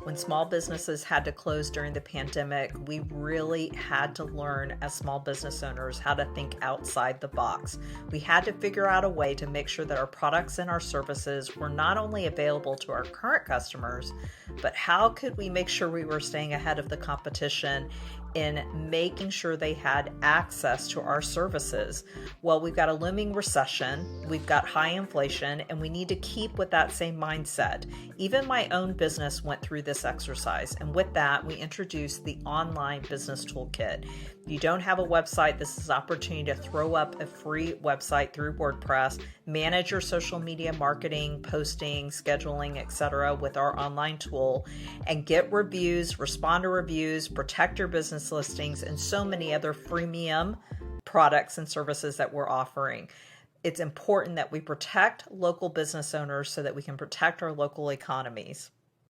When small businesses had to close during the pandemic, we really had to learn as small business owners how to think outside the box. We had to figure out a way to make sure that our products and our services were not only available to our current customers, but how could we make sure we were staying ahead of the competition in making sure they had access to our services? Well, we've got a looming recession, we've got high inflation, and we need to keep with that same mindset. Even my own business went through this exercise, and with that, we introduced the Online Business Toolkit. If you don't have a website, this is an opportunity to throw up a free website through WordPress, manage your social media marketing, posting, scheduling, etc. with our online tool, and get reviews, respond to reviews, protect your business listings, and so many other freemium products and services that we're offering. It's important that we protect local business owners so that we can protect our local economies.